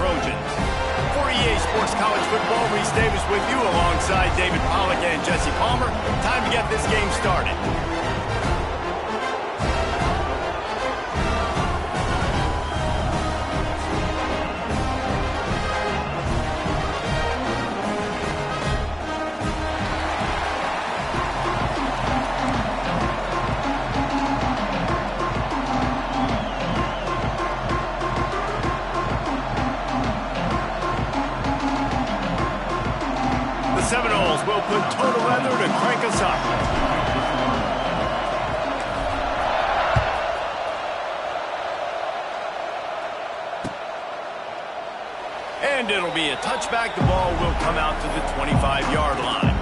Trojans. For EA Sports College Football, Reese Davis with you alongside David Pollack and Jesse Palmer. Time to get this game started. Seminoles will put total weather to crank us up. And it'll be a touchback. The ball will come out to the 25-yard line.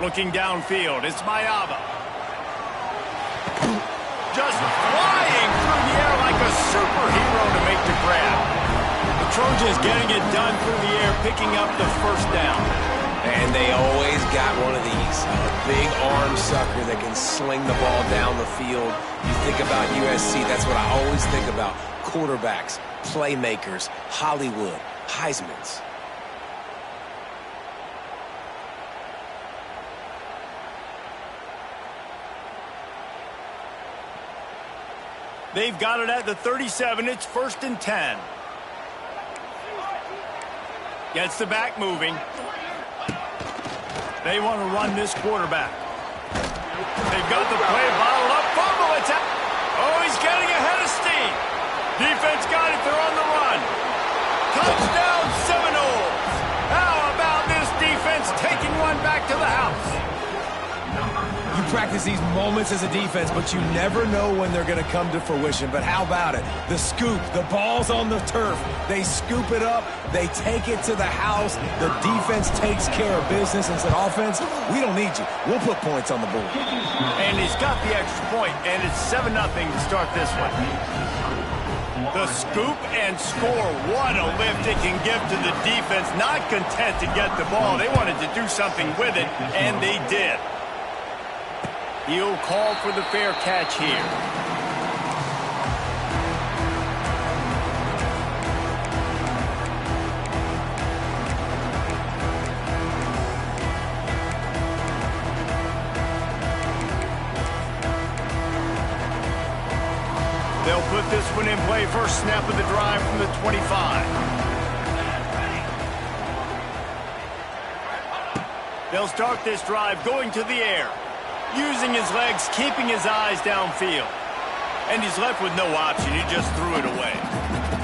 Looking downfield, it's Ncaa. Just flying through the air like a superhero to make the grab. The Trojans getting it done through the air, picking up the first down. And they always got one of these. A big arm sucker that can sling the ball down the field. You think about USC, that's what I always think about. Quarterbacks, playmakers, Hollywood, Heismans. They've got it at the 37. It's 1st and 10. Gets the back moving. They want to run this quarterback. They've got the play bottled up. Fumble. It's out. Oh, he's getting ahead of steam. Defense got it. They're on the run. Touchdown, Seminoles. How about this defense taking one back to the house? You practice these moments as a defense, but you never know when they're going to come to fruition. But how about it? The scoop, the ball's on the turf. They scoop it up. They take it to the house. The defense takes care of business and said, offense, we don't need you. We'll put points on the board. And he's got the extra point, and it's 7-0 to start this one. The scoop and score. What a lift it can give to the defense. Not content to get the ball. They wanted to do something with it, and they did. He'll call for the fair catch here. They'll put this one in play. First snap of the drive from the 25. They'll start this drive going to the air. Using his legs, keeping his eyes downfield. And he's left with no option. He just threw it away.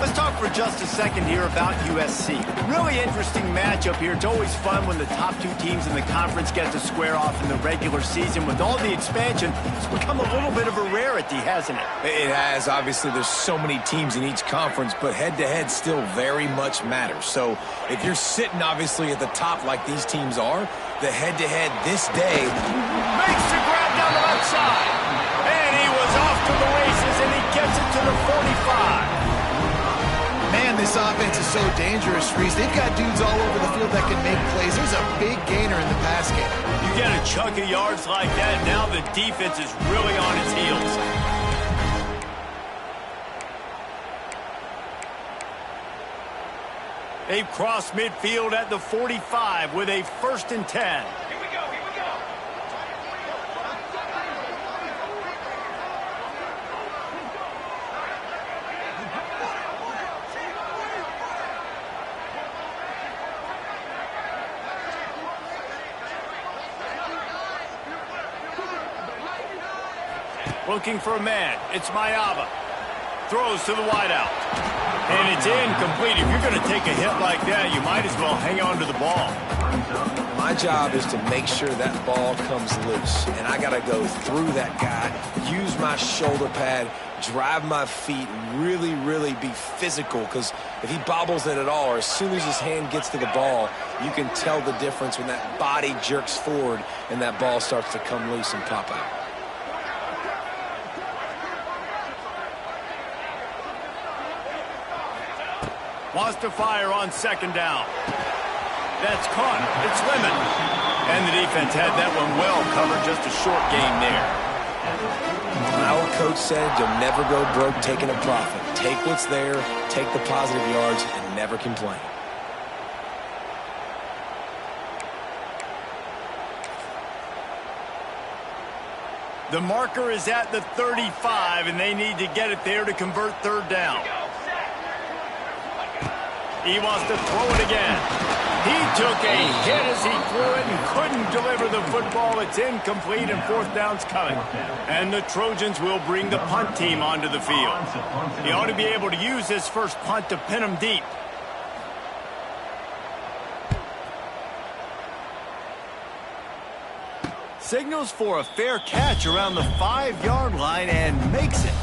Let's talk for just a second here about USC. Really interesting matchup here. It's always fun when the top two teams in the conference get to square off in the regular season. With all the expansion, it's become a little bit of a rarity, hasn't it? It has. Obviously, there's so many teams in each conference, but head-to-head still very much matters. So if you're sitting, obviously, at the top like these teams are, the head-to-head this day makes the grab down the left side. And he was off to the races, and he gets it to the 45. Man, this offense is so dangerous, Reese. They've got dudes all over the field that can make plays. There's a big gainer in the pass game. You get a chunk of yards like that, now the defense is really on its heels. They've crossed midfield at the 45 with a 1st and 10. Looking for a man. It's Ncaa. Throws to the wideout. And it's incomplete. If you're going to take a hit like that, you might as well hang on to the ball. My job is to make sure that ball comes loose. And I got to go through that guy, use my shoulder pad, drive my feet, really, really be physical. Because if he bobbles it at all, or as soon as his hand gets to the ball, you can tell the difference when that body jerks forward and that ball starts to come loose and pop out. Wants to fire on second down. That's caught. It's Lemon. And the defense had that one well covered. Just a short gain there. My old coach said you'll never go broke taking a profit. Take what's there, take the positive yards, and never complain. The marker is at the 35, and they need to get it there to convert third down. He wants to throw it again. He took a hit as he threw it and couldn't deliver the football. It's incomplete, and fourth down's coming. And the Trojans will bring the punt team onto the field. He ought to be able to use his first punt to pin them deep. Signals for a fair catch around the 5-yard line and makes it.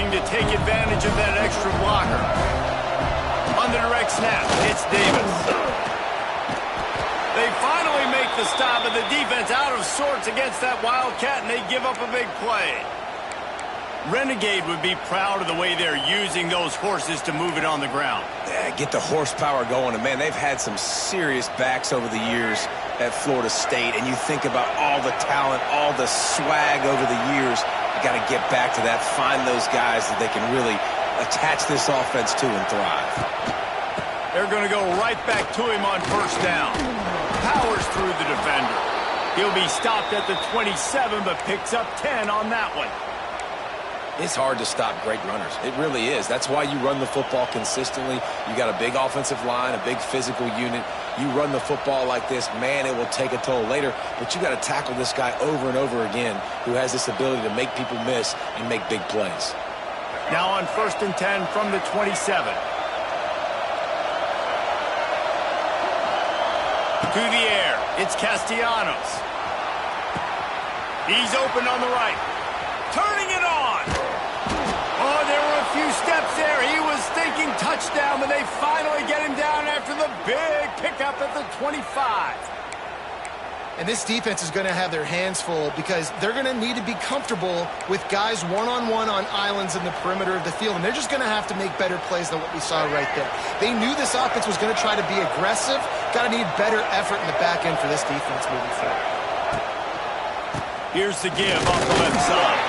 To take advantage of that extra blocker. On the direct snap, it's Davis. They finally make the stop, and the defense out of sorts against that Wildcat, and they give up a big play. Renegade would be proud of the way they're using those horses to move it on the ground. Yeah, get the horsepower going, and man, they've had some serious backs over the years at Florida State, and you think about all the talent, all the swag over the years. Got to get back to that, find those guys that they can really attach this offense to and thrive. They're going to go right back to him on first down. Powers through the defender. He'll be stopped at the 27, but picks up 10 on that one. It's hard to stop great runners. It really is. That's why you run the football consistently. You got a big offensive line, a big physical unit. You run the football like this, man, it will take a toll later. But you got to tackle this guy over and over again who has this ability to make people miss and make big plays. Now on 1st and 10 from the 27. To the air. It's Castellanos. He's open on the right. Turning it on. Oh, there were a few steps there. He was thinking touchdown, but they finally get him down after the big pickup at the 25. And this defense is going to have their hands full because they're going to need to be comfortable with guys one-on-one on islands in the perimeter of the field, and they're just going to have to make better plays than what we saw right there. They knew this offense was going to try to be aggressive. Got to need better effort in the back end for this defense moving forward. Here's the give off the left side.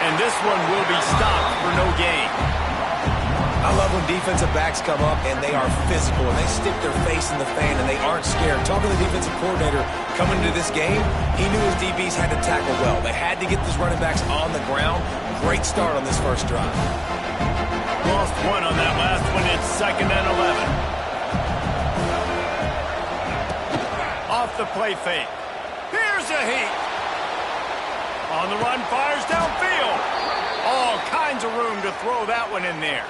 And this one will be stopped for no gain. I love when defensive backs come up and they are physical and they stick their face in the fan and they aren't scared. Talking to the defensive coordinator coming into this game, he knew his DBs had to tackle well. They had to get these running backs on the ground. Great start on this first drive. Lost one on that last one. It's 2nd and 11. Off the play fake. Here's a heat. On the run, fires downfield. All kinds of room to throw that one in there.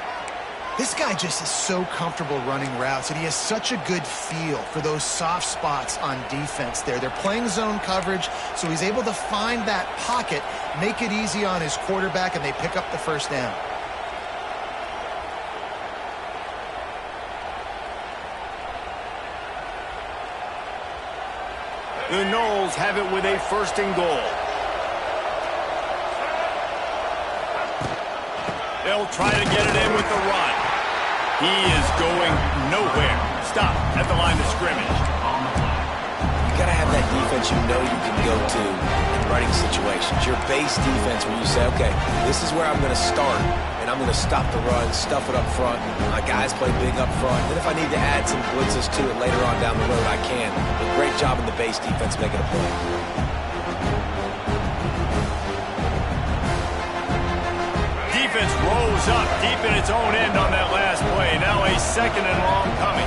This guy just is so comfortable running routes, and he has such a good feel for those soft spots on defense there. They're playing zone coverage, so he's able to find that pocket, make it easy on his quarterback, and they pick up the first down. The Noles have it with a 1st and goal. They'll try to get it in with the run. He is going nowhere. Stop at the line of scrimmage. You got to have that defense you know you can go to in running situations. Your base defense where you say, okay, this is where I'm going to start, and I'm going to stop the run, stuff it up front. My guys play big up front. And if I need to add some blitzes to it later on down the road, I can. But great job in the base defense making a play. Defense rolls up deep in its own end on that last play. Now a 2nd and long coming.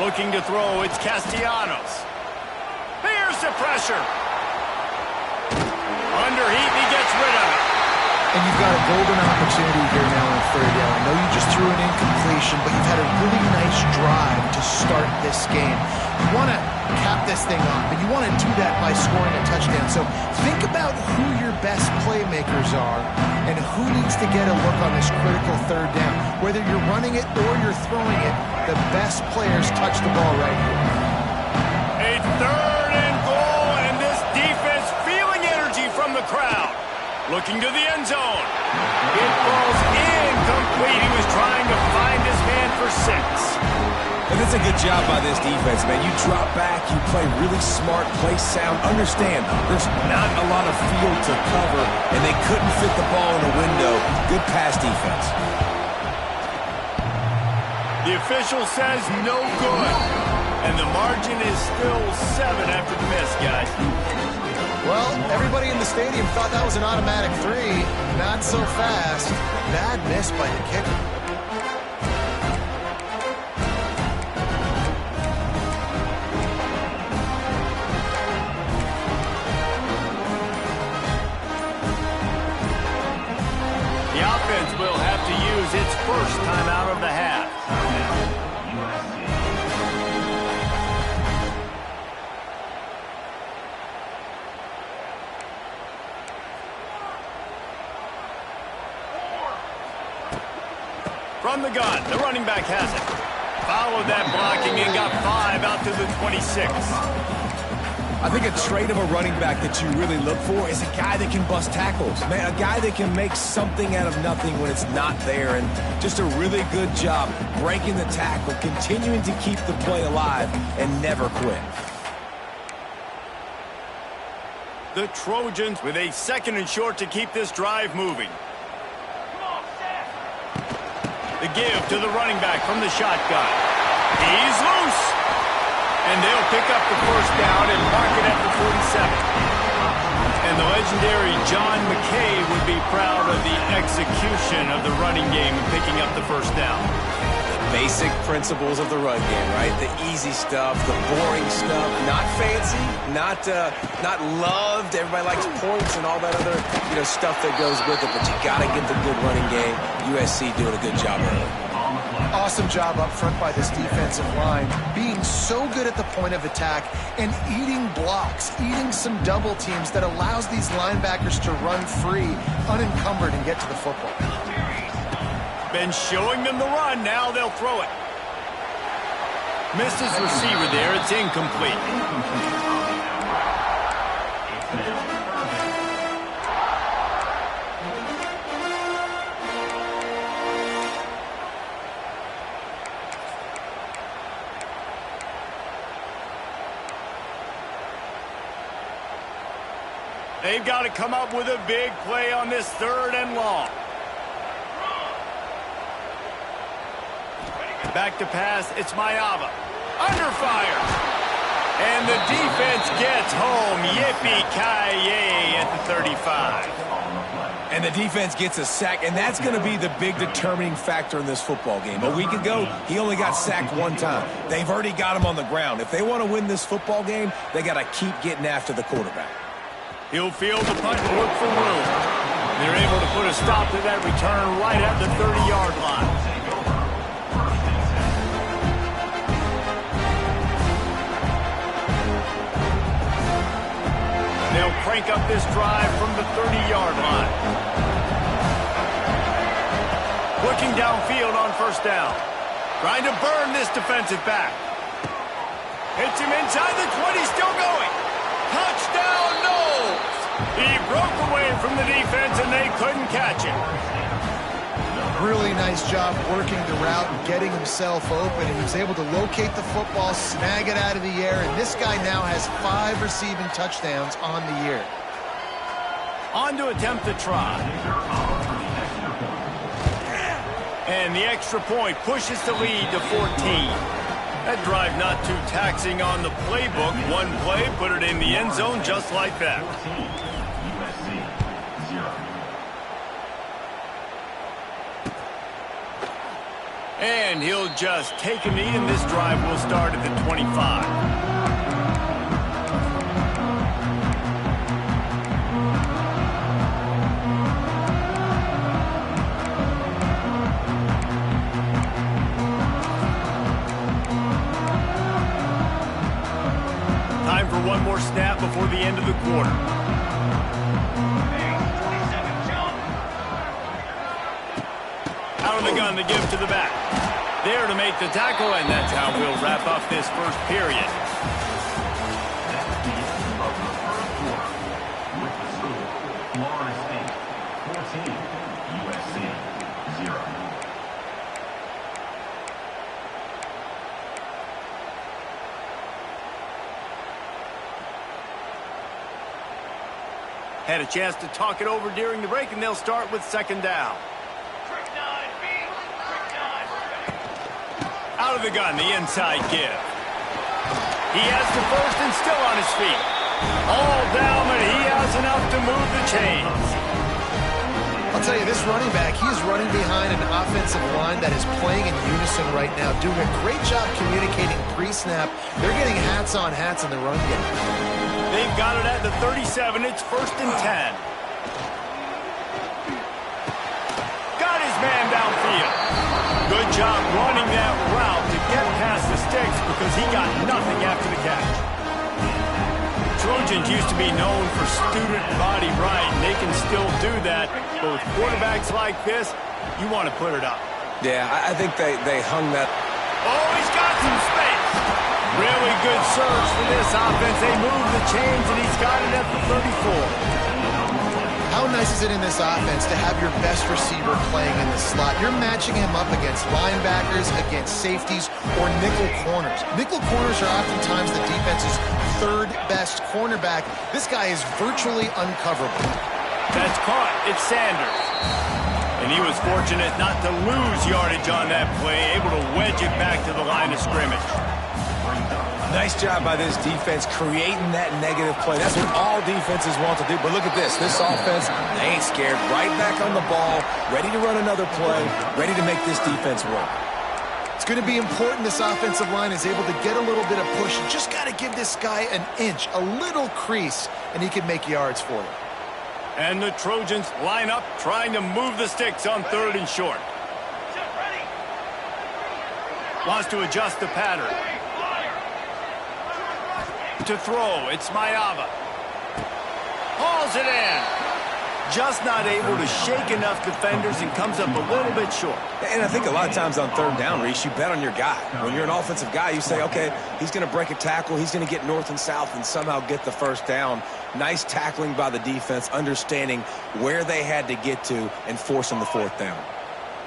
Looking to throw, it's Castellanos. Here's the pressure. Under heat, he gets rid of it. And you've got a golden opportunity here now on third down. I know you just threw an incompletion, but you've had a really nice drive to start this game. You want to cap this thing off, and you want to do that by scoring a touchdown. So think about who your best playmakers are and who needs to get a look on this critical third down. Whether you're running it or you're throwing it, the best players touch the ball right here. A third and goal, and this defense feeling energy from the crowd. Looking to the end zone. It falls incomplete. He was trying to find his man for 6. And that's a good job by this defense, man. You drop back, you play really smart, play sound. Understand, there's not a lot of field to cover, and they couldn't fit the ball in a window. Good pass defense. The official says no good. And the margin is still 7 after the miss, guys. Well, everybody in the stadium thought that was an automatic 3. Not so fast. Bad miss by the kicker. The offense will have to use its first timeout of the half. From the gun, the running back has it. Followed that blocking and got 5 out to the 26. I think a trait of a running back that you really look for is a guy that can bust tackles. Man, a guy that can make something out of nothing when it's not there. And just a really good job breaking the tackle, continuing to keep the play alive, and never quit. The Trojans with a 2nd and short to keep this drive moving. The give to the running back from the shotgun. He's loose. And they'll pick up the first down and mark it at the 47. And the legendary John McKay would be proud of the execution of the running game and picking up the first down. The basic principles of the run game, right? The easy stuff, the boring stuff, not fancy, not loved. Everybody likes points and all that other stuff that goes with it, but you got to get the good running game. USC doing a good job early. Awesome job up front by this defensive line, being so good at the point of attack and eating blocks, eating some double teams that allows these linebackers to run free, unencumbered, and get to the football. Been showing them the run, now they'll throw it. Misses receiver there, it's incomplete. They've got to come up with a big play on this 3rd and long. Back to pass, it's Mayava. Under fire. And the defense gets home. Yippee-ki-yay at the 35. And the defense gets a sack, and that's going to be the big determining factor in this football game. A week ago, he only got sacked 1 time. They've already got him on the ground. If they want to win this football game, they got to keep getting after the quarterback. He'll field the punt and look for room. They're able to put a stop to that return right at the 30-yard line. They'll crank up this drive from the 30-yard line. Looking downfield on first down. Trying to burn this defensive back. Hits him inside the 20, still going. Touchdown, Knowles! He broke away from the defense and they couldn't catch him. Really nice job working the route and getting himself open, and he was able to locate the football, snag it out of the air, and this guy now has 5 receiving touchdowns on the year. On to attempt the try. And the extra point pushes the lead to 14. That drive not too taxing on the playbook. One play, put it in the end zone just like that. And he'll just take a knee, and this drive will start at the 25. first snap before the end of the quarter. Out of the gun to give to the back. There to make the tackle, and that's how we'll wrap up this first period. Had a chance to talk it over during the break, and they'll start with second down. Out of the gun, the inside give. He has the first and still on his feet. All down, but he has enough to move the chains. I'll tell you, this running back, he is running behind an offensive line that is playing in unison right now, doing a great job communicating pre-snap. They're getting hats on hats in the run game. They've got it at the 37. It's first and 10. Got his man downfield. Good job running that route to get past the sticks because he got nothing after the catch. Trojans used to be known for student body right, and they can still do that. But with quarterbacks like this, you want to put it up. Yeah, I think they hung that. Oh, he's got some space. Really good surge for this offense. They move the chains, and he's got it at the 34. How nice is it in this offense to have your best receiver playing in the slot? You're matching him up against linebackers, against safeties, or nickel corners. Nickel corners are oftentimes the defense's third best cornerback. This guy is virtually uncoverable. That's caught. It's Sanders. And he was fortunate not to lose yardage on that play, able to wedge it back to the line of scrimmage. Nice job by this defense creating that negative play. That's what all defenses want to do. But look at this. This offense, they ain't scared. Right back on the ball, ready to run another play, ready to make this defense work. It's going to be important this offensive line is able to get a little bit of push. You just got to give this guy an inch, a little crease, and he can make yards for you. And the Trojans line up, trying to move the sticks on third and short. Wants to adjust the pattern. To throw, it's Ncaa. Hauls it in. Just not able to shake enough defenders and comes up a little bit short. And I think a lot of times on third down, Reese, you bet on your guy. When you're an offensive guy, you say, okay, he's going to break a tackle, he's going to get north and south and somehow get the first down. Nice tackling by the defense, understanding where they had to get to and forcing the fourth down.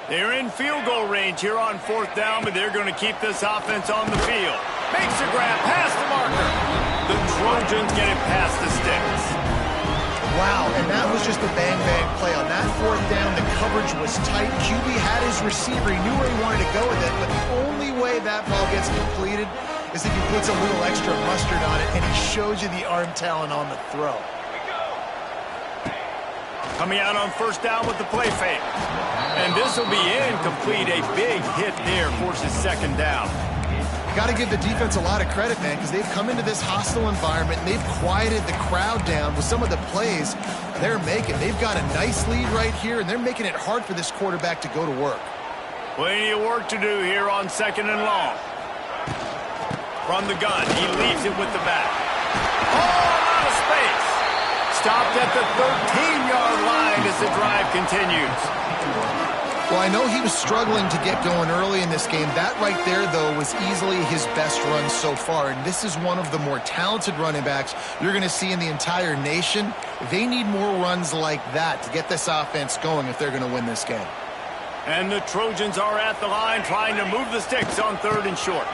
They're in field goal range here on fourth down, but they're going to keep this offense on the field. Makes a grab past the marker. The Trojans get it past the sticks. Wow, and that was just a bang-bang play. On that fourth down, the coverage was tight. QB had his receiver. He knew where he wanted to go with it, but the only way that ball gets completed is if he puts a little extra mustard on it, and he shows you the arm talent on the throw. Coming out on first down with the play fake. And this will be incomplete. A big hit there forces second down. Got to give the defense a lot of credit, man, because they've come into this hostile environment and they've quieted the crowd down with some of the plays they're making. They've got a nice lead right here, and they're making it hard for this quarterback to go to work. Plenty of work to do here on second and long. From the gun, he leaves it with the back. Oh, out of space. Stopped at the 13-yard line as the drive continues. Well, I know he was struggling to get going early in this game. That right there, though, was easily his best run so far. And this is one of the more talented running backs you're going to see in the entire nation. They need more runs like that to get this offense going if they're going to win this game. And the Trojans are at the line trying to move the sticks on third and short.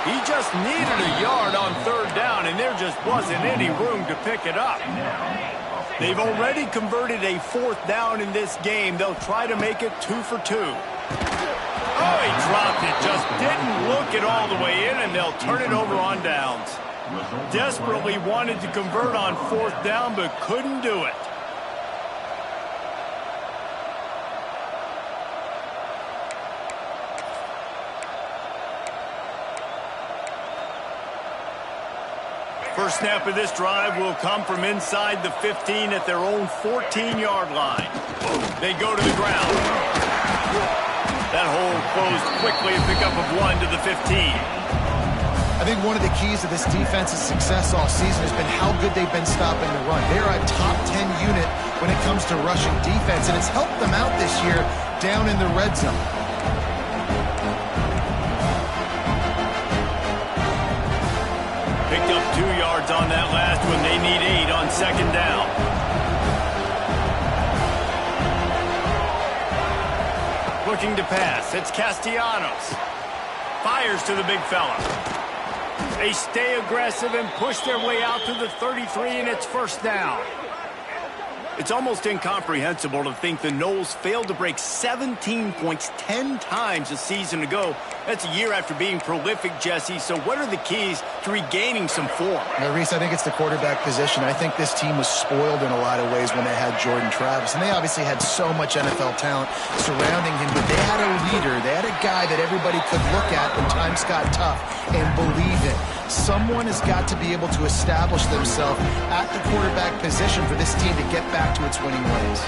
He just needed a yard on third down, and there just wasn't any room to pick it up. They've already converted a fourth down in this game. They'll try to make it 2 for 2. Oh, he dropped it. Just didn't look it all the way in, and they'll turn it over on downs. Desperately wanted to convert on fourth down, but couldn't do it. First snap of this drive will come from inside the 15 at their own 14-yard line. They go to the ground. That hole closed quickly, a pickup of 1 to the 15. I think one of the keys to this defense's success all season has been how good they've been stopping the run. They're a top 10 unit when it comes to rushing defense, and it's helped them out this year down in the red zone. Picked up 2 yards on that last one. They need 8 on second down. Looking to pass. It's Castellanos. Fires to the big fella. They stay aggressive and push their way out to the 33, and it's first down. It's almost incomprehensible to think the Noles failed to break 17 points 10 times a season ago. That's a year after being prolific, Jesse. So what are the keys to regaining some form? Reese, I think it's the quarterback position. I think this team was spoiled in a lot of ways when they had Jordan Travis. And they obviously had so much NFL talent surrounding him, but they had a leader. They had a guy that everybody could look at when times got tough and believe in. Someone has got to be able to establish themselves at the quarterback position for this team to get back to its winning ways.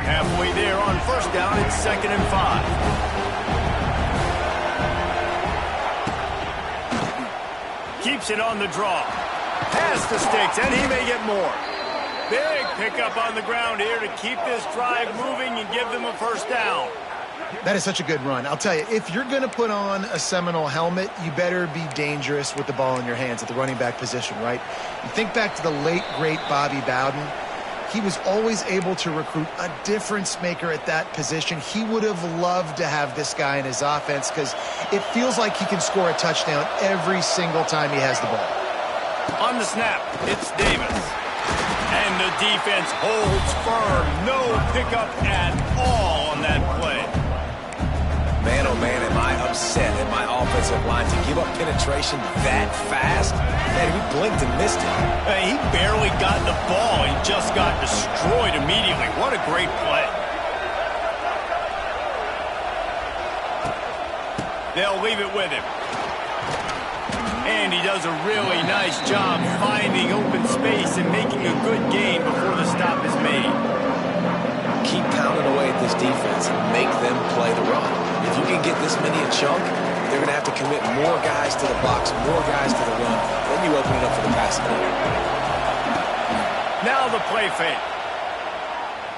Halfway there on first down, it's 2nd and 5. Keeps it on the draw. Pass the sticks, and he may get more. Big pickup on the ground here to keep this drive moving and give them a first down. That is such a good run. I'll tell you, if you're going to put on a Seminole helmet, you better be dangerous with the ball in your hands at the running back position, right? You think back to the late, great Bobby Bowden. He was always able to recruit a difference maker at that position. He would have loved to have this guy in his offense because it feels like he can score a touchdown every single time he has the ball. On the snap, it's Davis. And the defense holds firm. No pickup at all on that play. Man, oh man, am I upset at my offensive line to give up penetration that fast? Man, we blinked and missed it. He barely got the ball. He just got destroyed immediately. What a great play. They'll leave it with him. And he does a really nice job finding open space and making a good gain before the stop is made. Keep pounding away at this defense and make them play the run. If you can get this many a chunk, they're going to have to commit more guys to the box, more guys to the run. Then you open it up for the passing game. Now the play fake.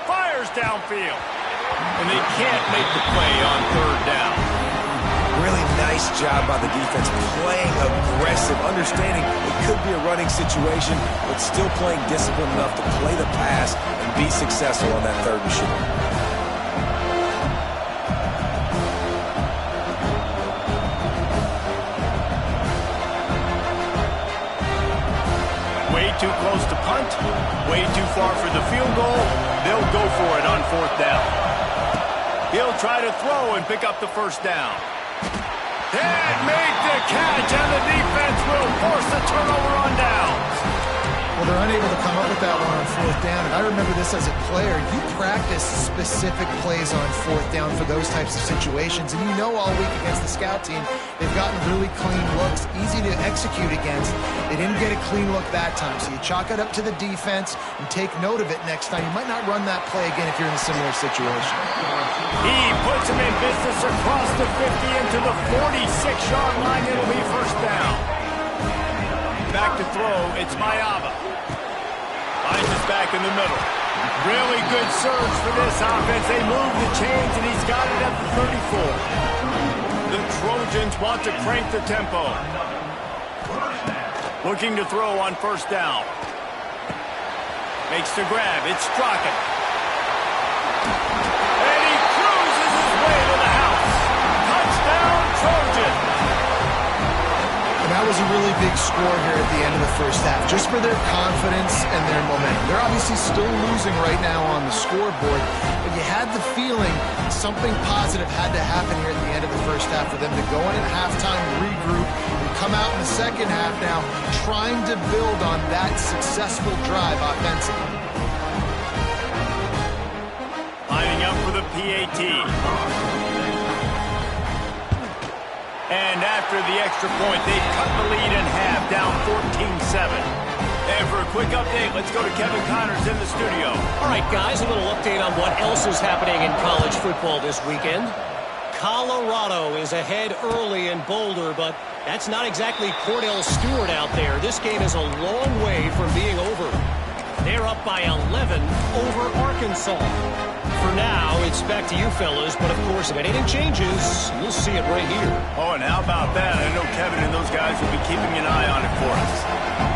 Fires downfield. And they can't make the play on third down. Really nice job by the defense, playing aggressive, understanding it could be a running situation, but still playing disciplined enough to play the pass and be successful on that 3rd and short. Way too close to punt, way too far for the field goal. They'll go for it on 4th down. He'll try to throw and pick up the first down. And make the catch, and the defense will force a turnover on downs. Well, they're unable to come up with that one on 4th down. And I remember this as a player. You practice specific plays on 4th down for those types of situations. And you know all week against the scout team, they've gotten really clean looks, easy to execute against. They didn't get a clean look that time. So you chalk it up to the defense and take note of it next time. You might not run that play again if you're in a similar situation. He puts him in business across the 50 into the 46-yard line. It'll be first down. Back to throw, it's Mayava. Finds us back in the middle. Really good surge for this offense. They move the chains, and he's got it at the 34. The Trojans want to crank the tempo. Looking to throw on first down. Makes the grab. It's Straka. And he cruises his way to the house. Touchdown, Trojan. And that was a really big score here at the end of the first half, just for their confidence and their momentum. They're obviously still losing right now on the scoreboard, but you had the feeling something positive had to happen here at the end of the first half for them to go in at halftime, regroup, and come out in the second half now trying to build on that successful drive offensively. Lining up for the PAT. And after the extra point, they cut the lead in half, down 14-7. And for a quick update, let's go to Kevin Connors in the studio. All right, guys, a little update on what else is happening in college football this weekend. Colorado is ahead early in Boulder, but that's not exactly Cordell Stewart out there. This game is a long way from being over. They're up by 11 over Arkansas. For now, it's back to you fellas, but of course, if anything changes, you'll see it right here. Oh, and how about that? I know Kevin and those guys will be keeping an eye on it for us.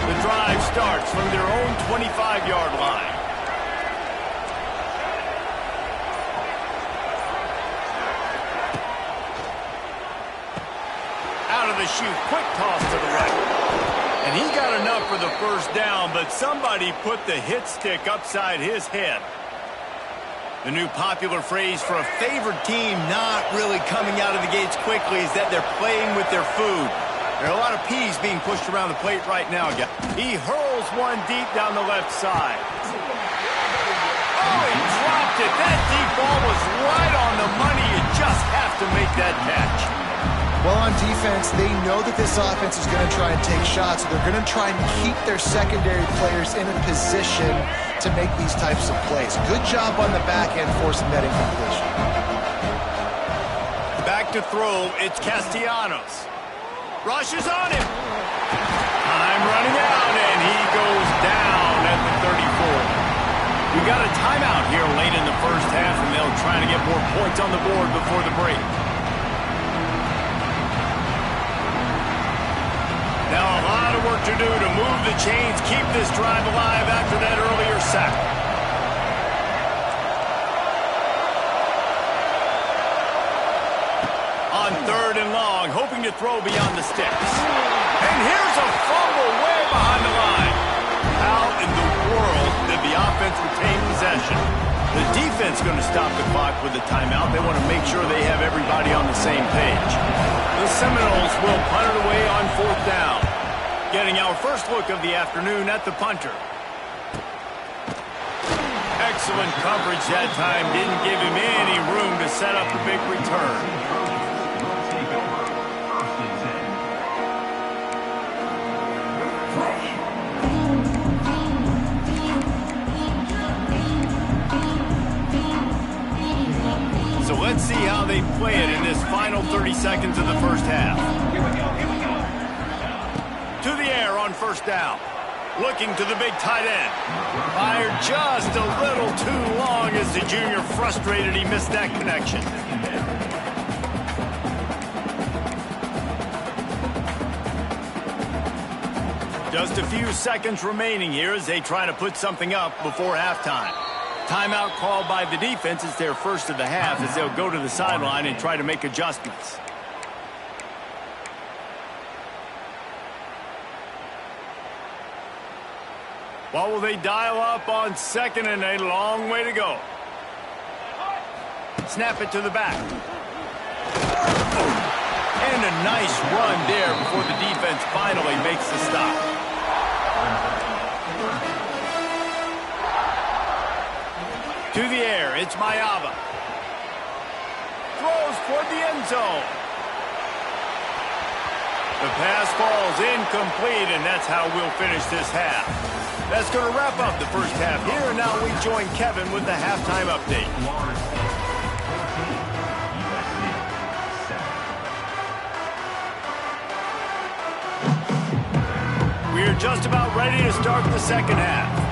The drive starts from their own 25-yard line. Out of the chute, quick toss to the right. And he got enough for the first down, but somebody put the hit stick upside his head. The new popular phrase for a favored team not really coming out of the gates quickly is that they're playing with their food. There are a lot of peas being pushed around the plate right now. He hurls one deep down the left side. Oh, he dropped it. That deep ball was right on the money. You just have to make that catch. Well, on defense, they know that this offense is going to try and take shots. So they're going to try and keep their secondary players in a position to make these types of plays. Good job on the back end forcing that incompletion. Back to throw, it's Castellanos. Rushes on him. Time running out, and he goes down at the 34. We got a timeout here late in the first half, and they'll try to get more points on the board before the break. Now a lot of work to do to move the chains, keep this drive alive after that earlier sack. On third and long, hoping to throw beyond the sticks. And here's a fumble way behind the line. How in the world did the offense retain possession? The defense going to stop the clock with a timeout. They want to make sure they have everybody on the same page. The Seminoles will punt it away on fourth down. Getting our first look of the afternoon at the punter. Excellent coverage that time. Didn't give him any room to set up the big return. So let's see how they play it in this final 30 seconds of the first half. To the air on first down. Looking to the big tight end. Fired just a little too long as the junior frustrated he missed that connection. Just a few seconds remaining here as they try to put something up before halftime. Timeout called by the defense. It's their first of the half as they'll go to the sideline and try to make adjustments. What will they dial up on second and a long way to go? Snap it to the back. And a nice run there before the defense finally makes the stop. To the air, it's Mayava. Throws toward the end zone. The pass falls incomplete, and that's how we'll finish this half. That's going to wrap up the first half here, and now we join Kevin with the halftime update. We're just about ready to start the second half.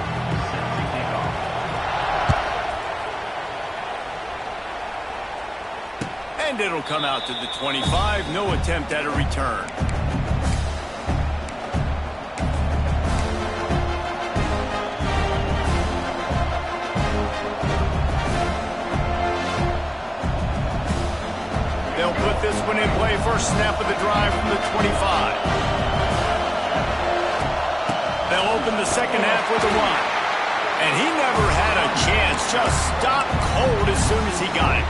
And it'll come out to the 25. No attempt at a return. They'll put this one in play. First snap of the drive from the 25. They'll open the second half with a run. And he never had a chance. Just stopped cold as soon as he got it.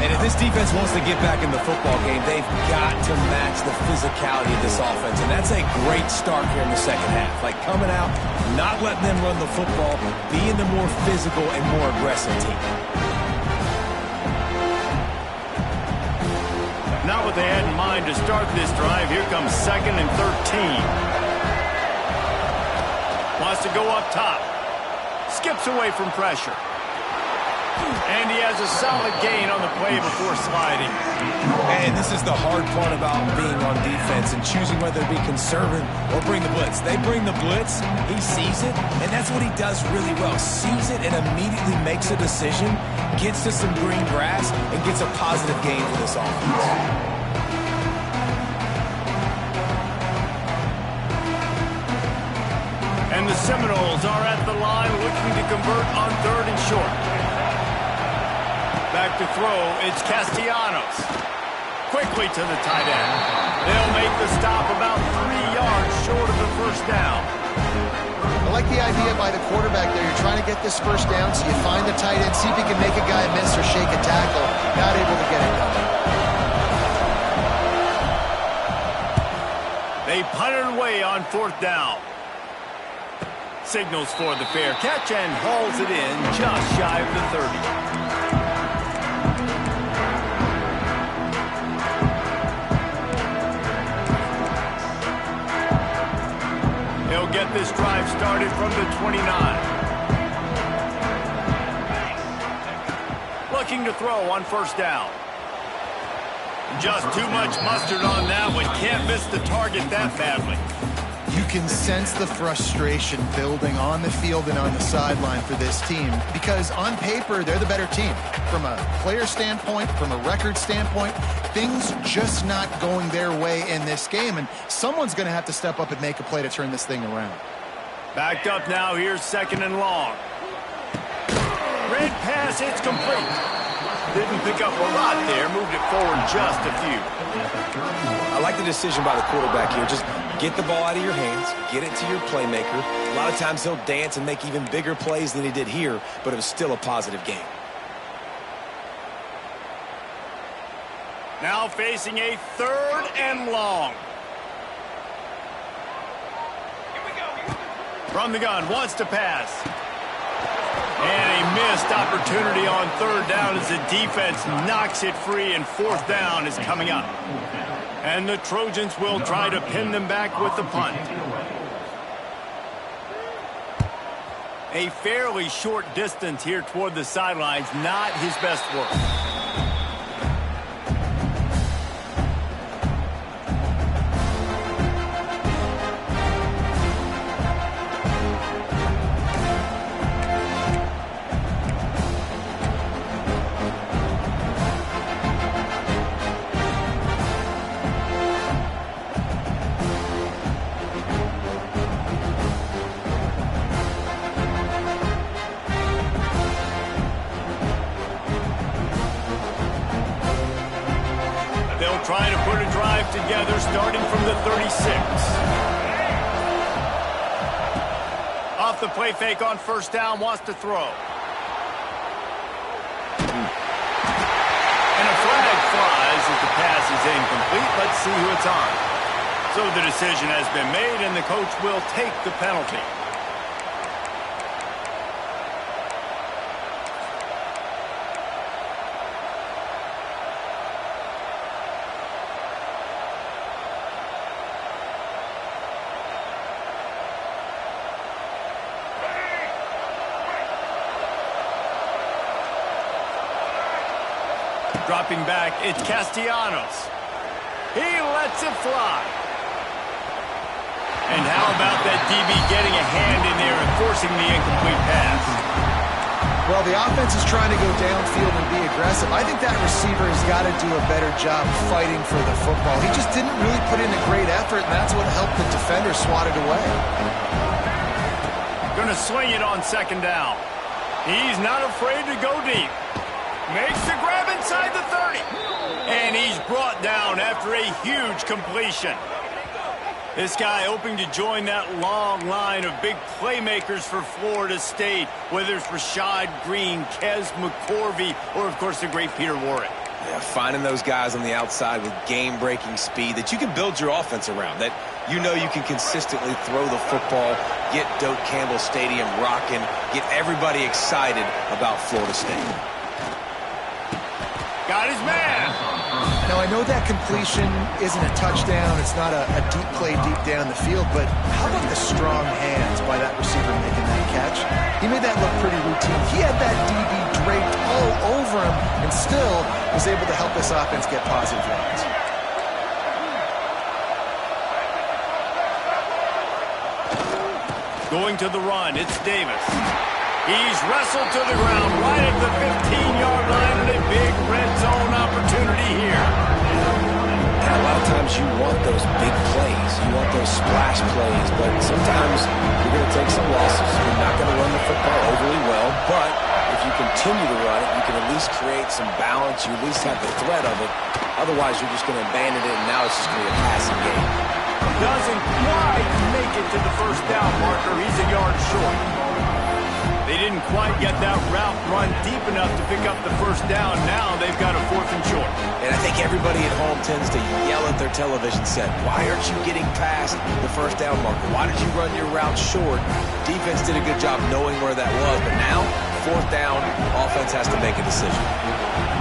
And if this defense wants to get back in the football game, they've got to match the physicality of this offense. And that's a great start here in the second half. Like coming out, not letting them run the football, being the more physical and more aggressive team. Not what they had in mind to start this drive. Here comes second and 13. Wants to go up top. Skips away from pressure. And he has a solid gain on the play before sliding. And this is the hard part about being on defense and choosing whether to be conservative or bring the blitz. They bring the blitz, he sees it, and that's what he does really well. Sees it and immediately makes a decision, gets to some green grass, and gets a positive gain for this offense. And the Seminoles are at the line looking to convert on 3rd and short. Back to throw, it's Castellanos. Quickly to the tight end. They'll make the stop about 3 yards short of the first down. I like the idea by the quarterback there. You're trying to get this first down, so you find the tight end, see if he can make a guy miss or shake a tackle. Not able to get it done. They punt it away on 4th down. Signals for the fair catch and hauls it in just shy of the 30. He'll get this drive started from the 29. Looking to throw on 1st down. Just too much mustard on that one. Can't miss the target that badly. You can sense the frustration building on the field and on the sideline for this team because on paper, they're the better team. From a player standpoint, from a record standpoint, things just not going their way in this game, and someone's going to have to step up and make a play to turn this thing around. Backed up now, here's 2nd and long. Red pass, it's complete. Didn't pick up a lot there, moved it forward just a few. I like the decision by the quarterback here. Just get the ball out of your hands, get it to your playmaker. A lot of times he'll dance and make even bigger plays than he did here, but it was still a positive game. Now facing a 3rd and long. From the gun, wants to pass. And a missed opportunity on 3rd down as the defense knocks it free, and 4th down is coming up. And the Trojans will try to pin them back with the punt. A fairly short distance here toward the sidelines, not his best work. Trying to put a drive together starting from the 36. Off the play fake on 1st down, wants to throw. And a flag flies as the pass is incomplete. Let's see who it's on. So the decision has been made and the coach will take the penalty. Dropping back, it's Castellanos. He lets it fly. And how about that DB getting a hand in there and forcing the incomplete pass? Well, the offense is trying to go downfield and be aggressive. I think that receiver has got to do a better job fighting for the football. He just didn't really put in a great effort, and that's what helped the defender swat it away. Gonna swing it on 2nd down. He's not afraid to go deep. Makes the grab inside the 30. And he's brought down after a huge completion. This guy hoping to join that long line of big playmakers for Florida State, whether it's Rashad Green, Kez McCorvey, or, of course, the great Peter Warrick. Yeah, finding those guys on the outside with game-breaking speed that you can build your offense around, that you know you can consistently throw the football, get Doak Campbell Stadium rocking, get everybody excited about Florida State. Got his man. Now, I know that completion isn't a touchdown. It's not a deep play deep down the field, but how about the strong hands by that receiver making that catch? He made that look pretty routine. He had that DB draped all over him and still was able to help this offense get positive yards. Going to the run, it's Davis. He's wrestled to the ground right at the 15-yard line, and a big red zone opportunity here. And a lot of times you want those big plays. You want those splash plays, but sometimes you're going to take some losses. You're not going to run the football overly well, but if you continue to run it, you can at least create some balance. You at least have the threat of it. Otherwise, you're just going to abandon it, and now it's just going to be a passing game. Doesn't quite make it to the first down marker. He's a yard short. They didn't quite get that route run deep enough to pick up the first down. Now they've got a 4th and short. And I think everybody at home tends to yell at their television set, why aren't you getting past the first down marker? Why did you run your route short? Defense did a good job knowing where that was, but now, 4th down, offense has to make a decision.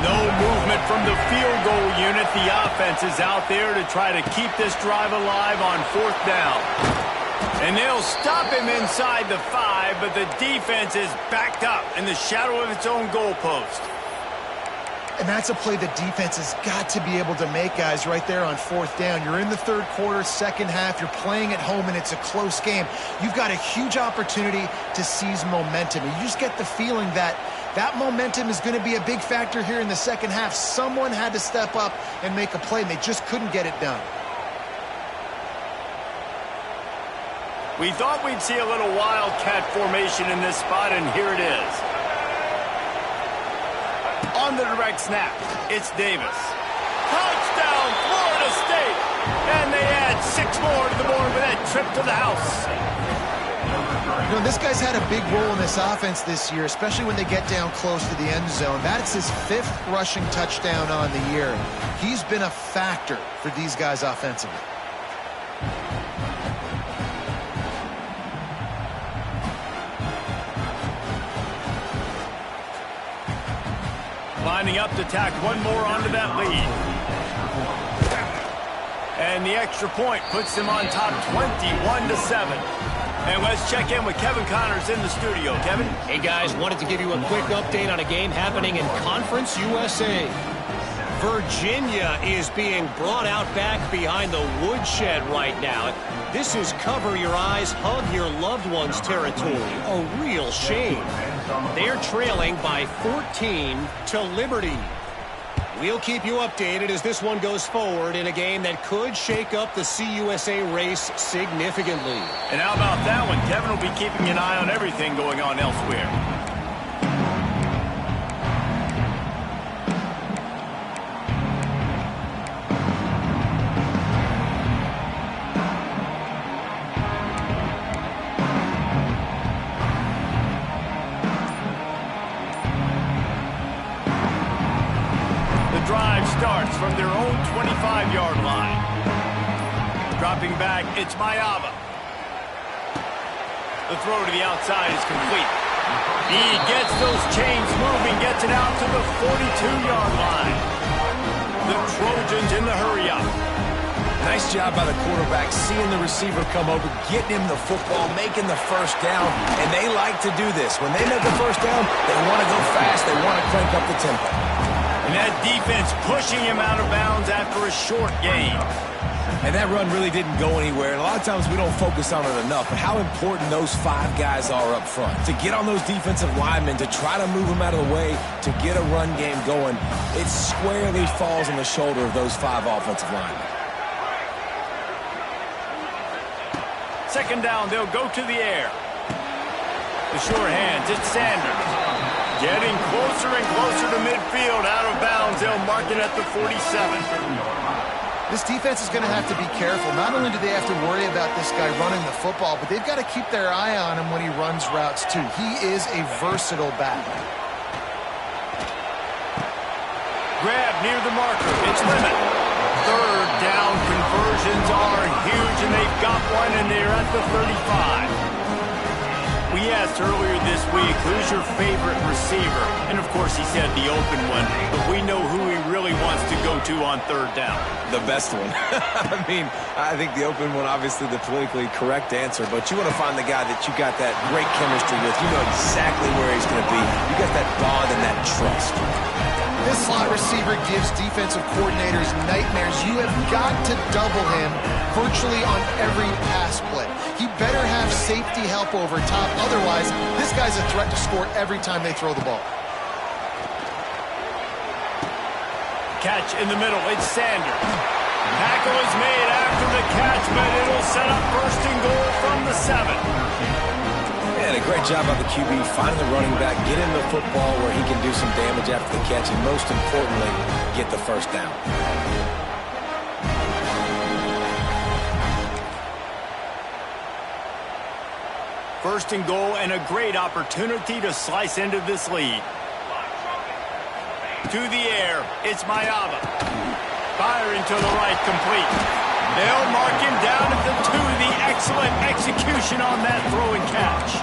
No movement from the field goal unit. The offense is out there to try to keep this drive alive on 4th down. And they'll stop him inside the 5, but the defense is backed up in the shadow of its own goalpost. And that's a play the defense has got to be able to make, guys, right there on 4th down. You're in the 3rd quarter, second half. You're playing at home, and it's a close game. You've got a huge opportunity to seize momentum. And you just get the feeling that that momentum is going to be a big factor here in the second half. Someone had to step up and make a play, and they just couldn't get it done. We thought we'd see a little wildcat formation in this spot, and here it is. On the direct snap, it's Davis. Touchdown, Florida State! And they add 6 more to the board with that trip to the house. You know, this guy's had a big role in this offense this year, especially when they get down close to the end zone. That's his 5th rushing touchdown on the year. He's been a factor for these guys offensively. Lining up to tack one more onto that lead. And the extra point puts them on top 21-7. And let's check in with Kevin Connors in the studio. Kevin? Hey, guys, wanted to give you a quick update on a game happening in Conference USA. Virginia is being brought out back behind the woodshed right now. This is cover your eyes, hug your loved ones territory. A real shame. They're trailing by 14 to Liberty. We'll keep you updated as this one goes forward in a game that could shake up the CUSA race significantly. And how about that one? Kevin will be keeping an eye on everything going on elsewhere. Drive starts from their own 25-yard line. Dropping back, it's Ncaa. The throw to the outside is complete. He gets those chains moving, gets it out to the 42-yard line. The Trojans in the hurry-up. Nice job by the quarterback, seeing the receiver come over, getting him the football, making the first down, and they like to do this. When they make a first down, they want to go fast, they want to crank up the tempo. And that defense pushing him out of bounds after a short gain. And that run really didn't go anywhere. And a lot of times we don't focus on it enough, but how important those 5 guys are up front. To get on those defensive linemen, to try to move them out of the way, to get a run game going, it squarely falls on the shoulder of those 5 offensive linemen. Second down, they'll go to the air. The sure hands, it's Sanders. Getting closer and closer to midfield, out of bounds. They'll mark it at the 47. This defense is going to have to be careful. Not only do they have to worry about this guy running the football, but they've got to keep their eye on him when he runs routes, too. He is a versatile back. Grab near the marker. It's Lemon. Third down conversions are huge, and they've got one, and they're at the 35. We he asked earlier this week, who's your favorite receiver? And, of course, he said the open one. But we know who he really wants to go to on third down. The best one. I mean, I think the open one, obviously the politically correct answer, but you want to find the guy that you got that great chemistry with. You know exactly where he's going to be. You got that bond and that trust. This slot receiver gives defensive coordinators nightmares. You have got to double him virtually on every pass play. He better have safety help over top. Otherwise, this guy's a threat to score every time they throw the ball. Catch in the middle. It's Sanders. Tackle is made after the catch, but it'll set up first and goal from the 7. And a great job by the QB finding the running back, get him the football where he can do some damage after the catch, and most importantly, get the first down. First and goal, and a great opportunity to slice into this lead. To the air, it's Ncaa. Firing to the right, complete. They'll mark him down at the 2. The excellent execution on that throw and catch.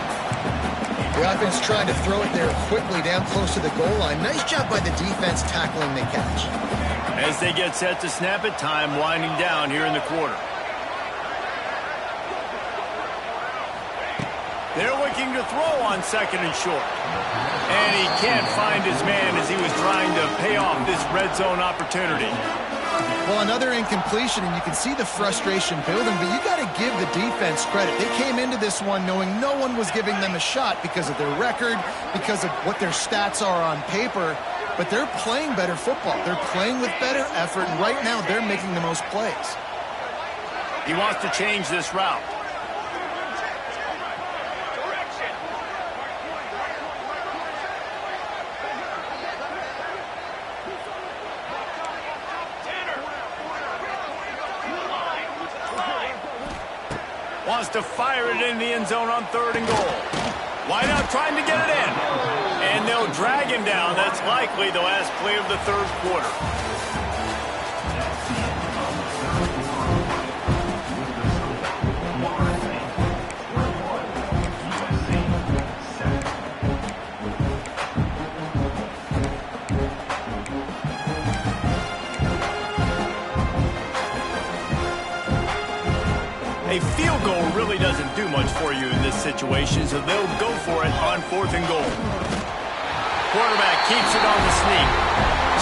The offense trying to throw it there quickly down close to the goal line. Nice job by the defense tackling the catch. As they get set to snap it, time winding down here in the quarter. They're looking to throw on second and short. And he can't find his man as he was trying to pay off this red zone opportunity. Well, another incompletion, and you can see the frustration building, but you got to give the defense credit. They came into this one knowing no one was giving them a shot because of their record, because of what their stats are on paper, but they're playing better football. They're playing with better effort, and right now they're making the most plays. He wants to change this route. Wants to fire it in the end zone on third and goal. Why not trying to get it in? And they'll drag him down. That's likely the last play of the third quarter. A field goal really doesn't do much for you in this situation, so they'll go for it on fourth and goal. Quarterback keeps it on the sneak.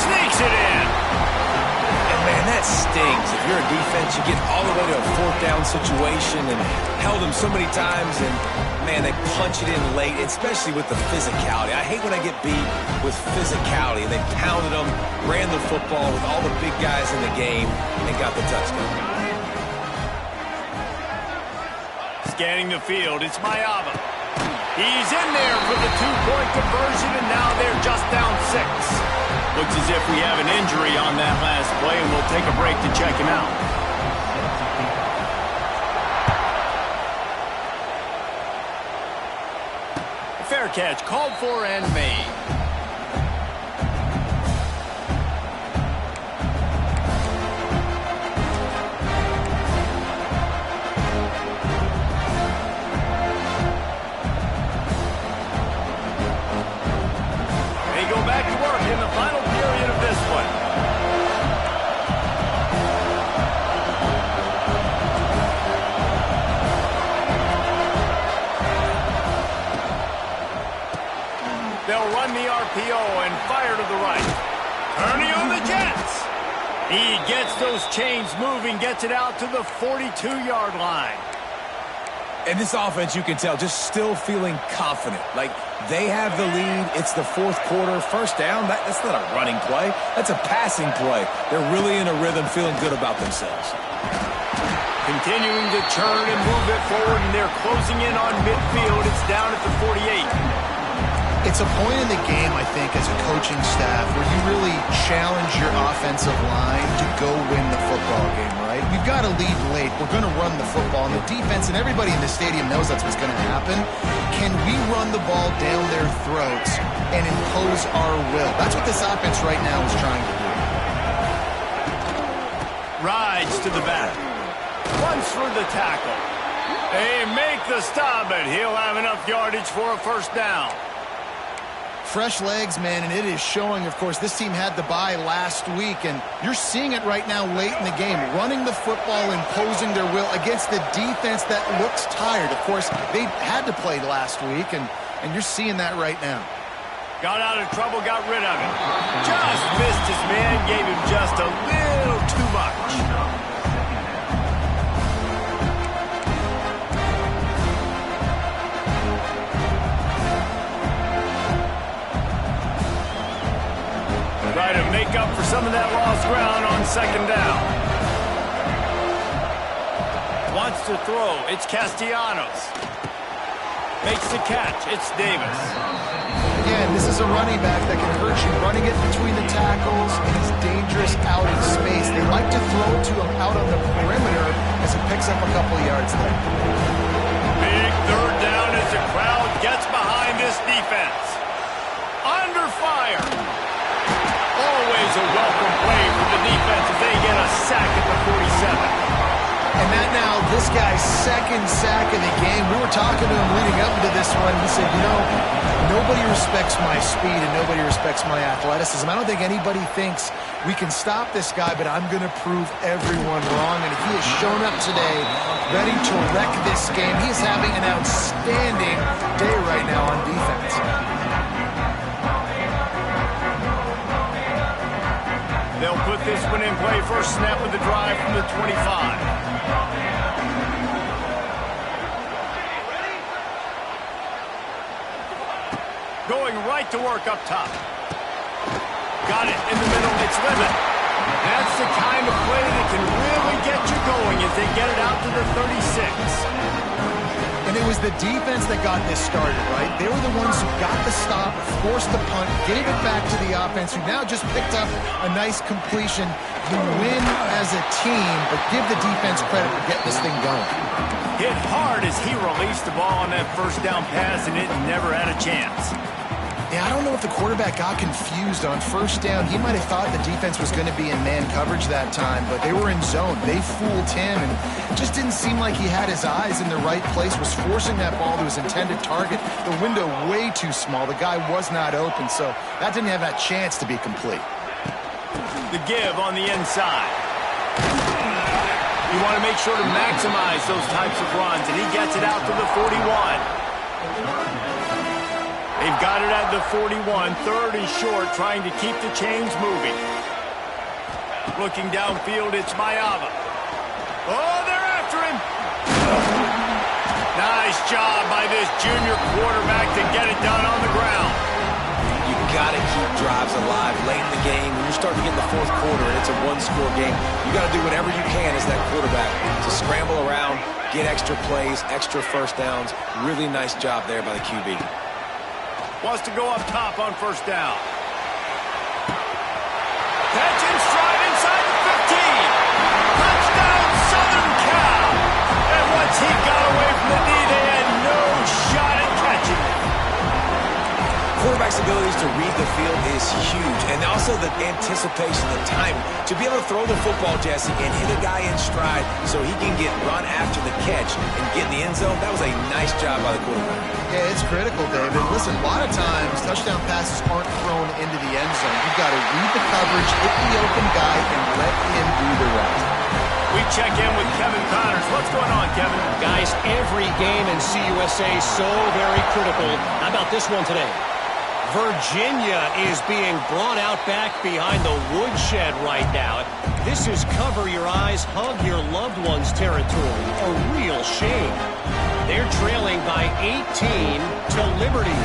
Sneaks it in. And, man, that stings. If you're a defense, you get all the way to a fourth down situation and held them so many times, and, man, they punch it in late, especially with the physicality. I hate when I get beat with physicality. They pounded them, ran the football with all the big guys in the game, and got the touchdown. Scanning the field, it's Ncaa. He's in there for the two-point conversion, and now they're just down 6. Looks as if we have an injury on that last play, and we'll take a break to check him out. Fair catch called for and made. Back to work in the final period of this one. They'll run the RPO and fire to the right. Turning on the Jets. He gets those chains moving, gets it out to the 42-yard line. And this offense, you can tell, just still feeling confident. Like, they have the lead. It's the fourth quarter. First down, that's not a running play. That's a passing play. They're really in a rhythm, feeling good about themselves. Continuing to churn and move it forward, and they're closing in on midfield. It's down at the 48. It's a point in the game, I think, as a coaching staff where you really challenge your offensive line to go win the football game, right? We've got to lead late. We're going to run the football. And the defense and everybody in the stadium knows that's what's going to happen. Can we run the ball down their throats and impose our will? That's what this offense right now is trying to do. Rides to the back. Runs through the tackle. They make the stop, but he'll have enough yardage for a first down. Fresh legs, man, and it is showing. Of course, this team had the bye last week, and you're seeing it right now late in the game, running the football, imposing their will against the defense that looks tired. Of course, they had to play last week, and you're seeing that right now. Got out of trouble, got rid of it. Just missed his man, gave him just a little too much. Try to make up for some of that lost ground on second down. Wants to throw. It's Castellanos. Makes the catch. It's Davis. Again, this is a running back that can hurt you. Running it between the tackles, and he's dangerous out in space. They like to throw to him out on the perimeter as he picks up a couple of yards there. Big third down as the crowd gets behind this defense. Under fire. Always a welcome play for the defense as they get a sack at the 47. And that now, this guy's second sack of the game. We were talking to him leading up into this one. He said, you know, nobody respects my speed and nobody respects my athleticism. I don't think anybody thinks we can stop this guy, but I'm going to prove everyone wrong. And he has shown up today, ready to wreck this game. He is having an outstanding day right now on defense. They'll put this one in play. First snap of the drive from the 25. Going right to work up top. Got it in the middle. It's Lemon. That's the kind of play that can really get you going as they get it out to the 36. And it was the defense that got this started, right? They were the ones who got the stop, forced the punt, gave it back to the offense, who now just picked up a nice completion. You win as a team, but give the defense credit for getting this thing going. Hit hard as he released the ball on that first down pass, and it never had a chance. Yeah, I don't know if the quarterback got confused on first down. He might have thought the defense was going to be in man coverage that time, but they were in zone. They fooled him, and it just didn't seem like he had his eyes in the right place, was forcing that ball to his intended target. The window way too small. The guy was not open, so that didn't have that chance to be complete. The give on the inside. You want to make sure to maximize those types of runs, and he gets it out to the 41. They've got it at the 41, third and short, trying to keep the chains moving. Looking downfield, it's Ncaa. Oh, they're after him. Nice job by this junior quarterback to get it done on the ground. You got to keep drives alive late in the game. When you're starting to get in the fourth quarter and it's a one-score game, you got to do whatever you can as that quarterback to scramble around, get extra plays, extra first downs. Really nice job there by the QB. Wants to go up top on first down. Catch in stride inside the 15. Touchdown, Southern Cal. And once he got away from the knee, they had no shot at catching it. Quarterback's abilities to read the field is huge, and also the anticipation, the timing. To be able to throw the football, Jesse, and hit a guy in stride so he can get run after the catch and get in the end zone, that was a nice job by the quarterback. Yeah, it's critical, David. Listen, a lot of times touchdown passes aren't thrown into the end zone. You've got to read the coverage, hit the open guy, and let him do the rest. We check in with Kevin Connors. What's going on, Kevin? Guys, every game in CUSA so very critical. How about this one today? Virginia is being brought out back behind the woodshed right now. This is cover your eyes, hug your loved ones territory. A real shame. They're trailing by 18 to Liberty.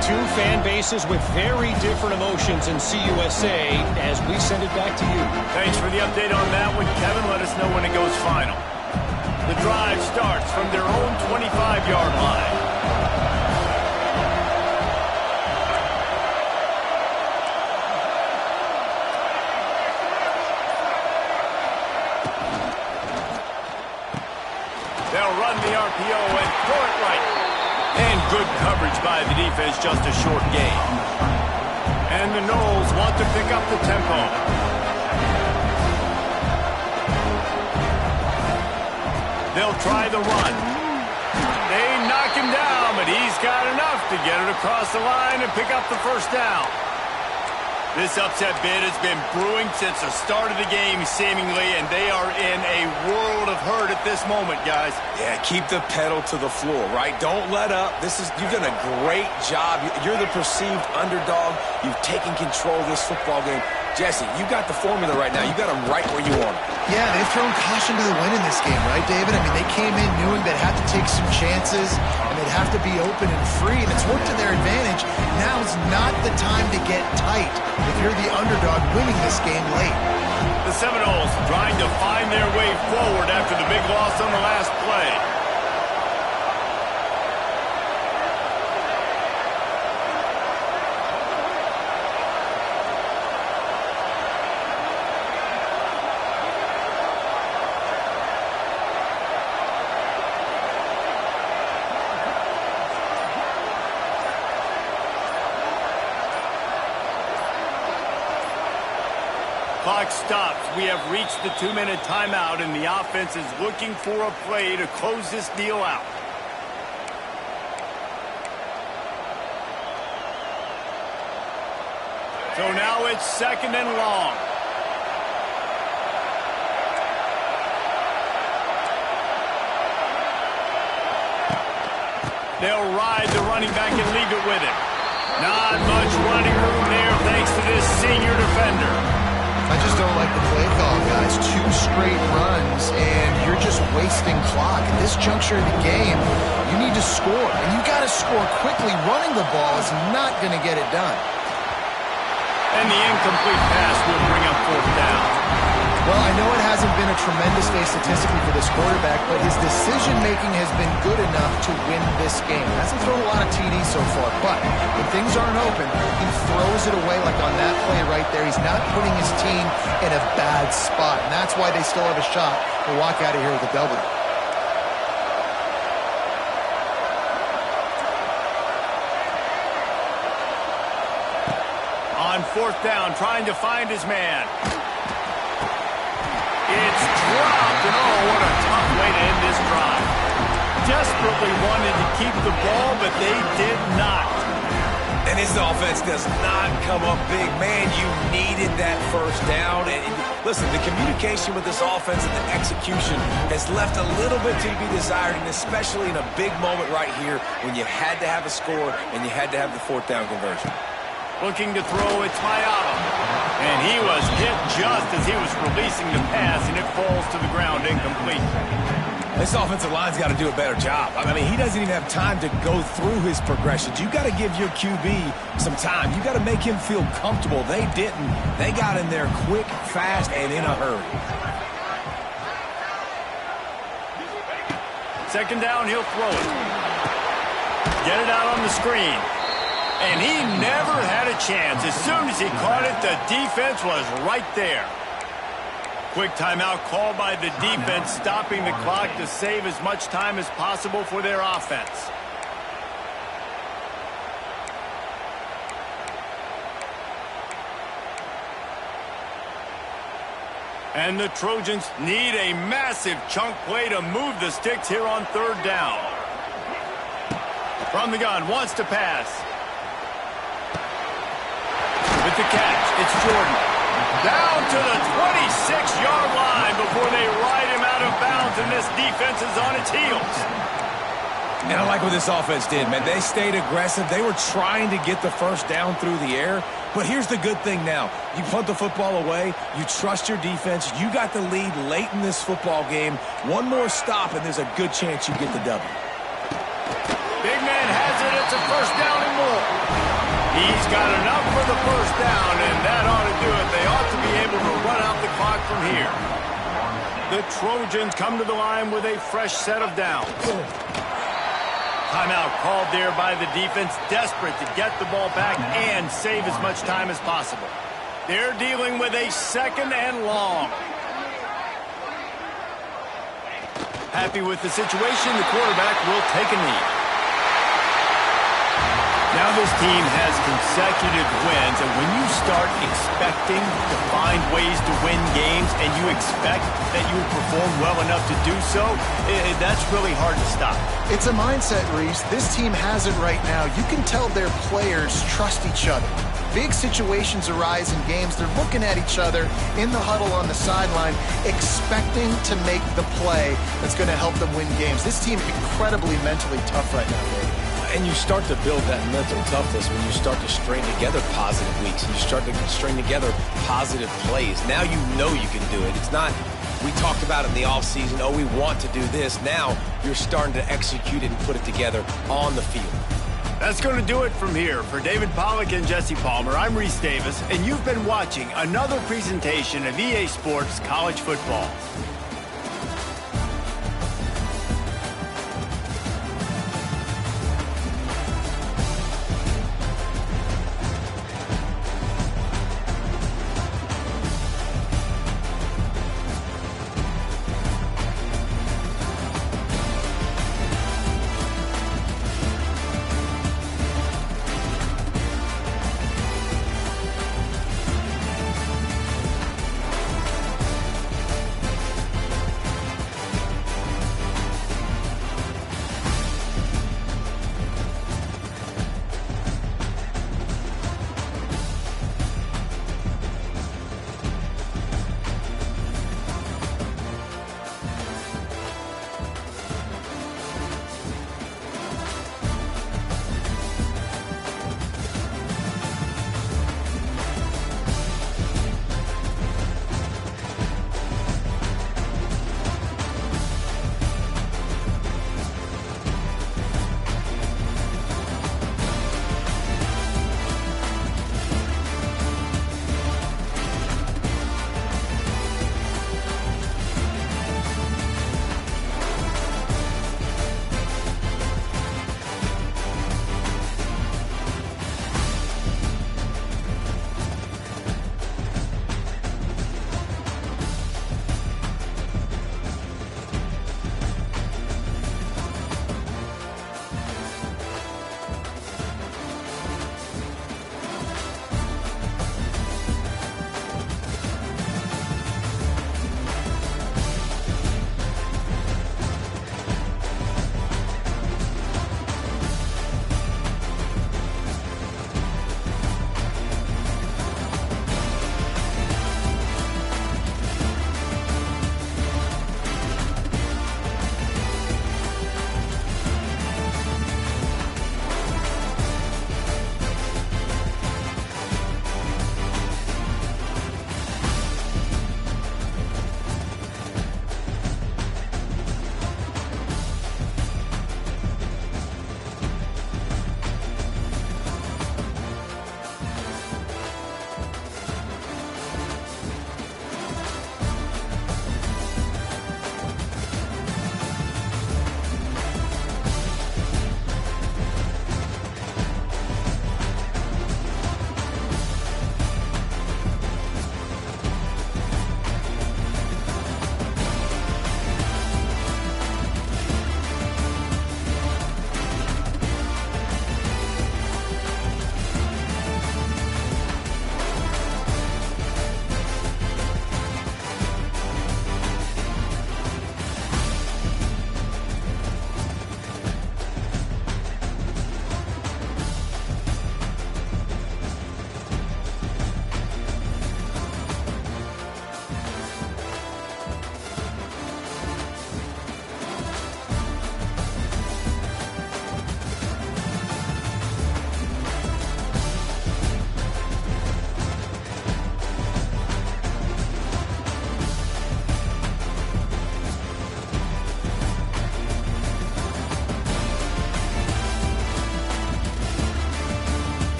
Two fan bases with very different emotions in CUSA as we send it back to you. Thanks for the update on that one, Kevin. Let us know when it goes final. The drive starts from their own 25-yard line. They'll run the RPO and throw it right. And good coverage by the defense, just a short gain. And the Noles want to pick up the tempo. They'll try the run. They knock him down, but he's got enough to get it across the line and pick up the first down. This upset bid has been brewing since the start of the game, seemingly, and they are in a world of hurt at this moment, guys. Yeah, keep the pedal to the floor, right? Don't let up. You've done a great job. You're the perceived underdog. You've taken control of this football game. Jesse, you got the formula right now. You got them right where you want them. Yeah, they've thrown caution to the wind in this game, right, David? I mean, they came in knowing they'd have to take some chances, and they'd have to be open and free, and it's worked to their advantage. Now's not the time to get tight if you're the underdog winning this game late. The Seminoles trying to find their way forward after the big loss on the last play. Clock stops. We have reached the 2-minute timeout, and the offense is looking for a play to close this deal out. So now it's 2nd and long. They'll ride the running back and leave it with him. Not much running room there thanks to this senior defender. I just don't like the play call, guys. 2 straight runs, and you're just wasting clock. At this juncture of the game, you need to score, and you got to score quickly. Running the ball is not going to get it done. And the incomplete pass will bring up 4th down. Well, I know it hasn't been a tremendous day statistically for this quarterback, but his decision-making has been good enough to win this game. He hasn't thrown a lot of TDs so far, but when things aren't open, he throws it away like on that play right there. He's not putting his team in a bad spot, and that's why they still have a shot to walk out of here with a W. On 4th down, trying to find his man. It's dropped, and oh, what a tough way to end this drive. Desperately wanted to keep the ball, but they did not. And his offense does not come up big. Man, you needed that first down. And listen, the communication with this offense and the execution has left a little bit to be desired, and especially in a big moment right here when you had to have a score and you had to have the 4th down conversion. Looking to throw, it's Ncaa. And he was hit just as he was releasing the pass, and it falls to the ground incomplete. This offensive line's got to do a better job. I mean, he doesn't even have time to go through his progressions. You got to give your QB some time. You got to make him feel comfortable. They didn't. They got in there quick, fast, and in a hurry. 2nd down, he'll throw it. Get it out on the screen. And he never had a chance. As soon as he caught it, the defense was right there. Quick timeout called by the defense, stopping the clock to save as much time as possible for their offense. And the Trojans need a massive chunk play to move the sticks here on 3rd down. From the gun, wants to pass. With the catch, it's Jordan. Down to the 26-yard line before they ride him out of bounds, and this defense is on its heels. And I like what this offense did, man. They stayed aggressive. They were trying to get the first down through the air. But here's the good thing now. You punt the football away. You trust your defense. You got the lead late in this football game. One more stop, and there's a good chance you get the W. Big man has it. It's a 1st down and more. He's got enough for the 1st down, and that ought to do it. They ought to be able to run out the clock from here. The Trojans come to the line with a fresh set of downs. Timeout called there by the defense, desperate to get the ball back and save as much time as possible. They're dealing with a 2nd and long. Happy with the situation, the quarterback will take a knee. Now this team has consecutive wins, and when you start expecting to find ways to win games and you expect that you will perform well enough to do so, that's really hard to stop. It's a mindset, Reese. This team has it right now. You can tell their players trust each other. Big situations arise in games. They're looking at each other in the huddle on the sideline, expecting to make the play that's going to help them win games. This team incredibly mentally tough right now, Dave. And you start to build that mental toughness when you start to string together positive weeks and you start to string together positive plays. Now you know you can do it. It's not, we talked about it in the offseason, oh, we want to do this. Now you're starting to execute it and put it together on the field. That's going to do it from here. For David Pollack and Jesse Palmer, I'm Reese Davis, and you've been watching another presentation of EA Sports College Football.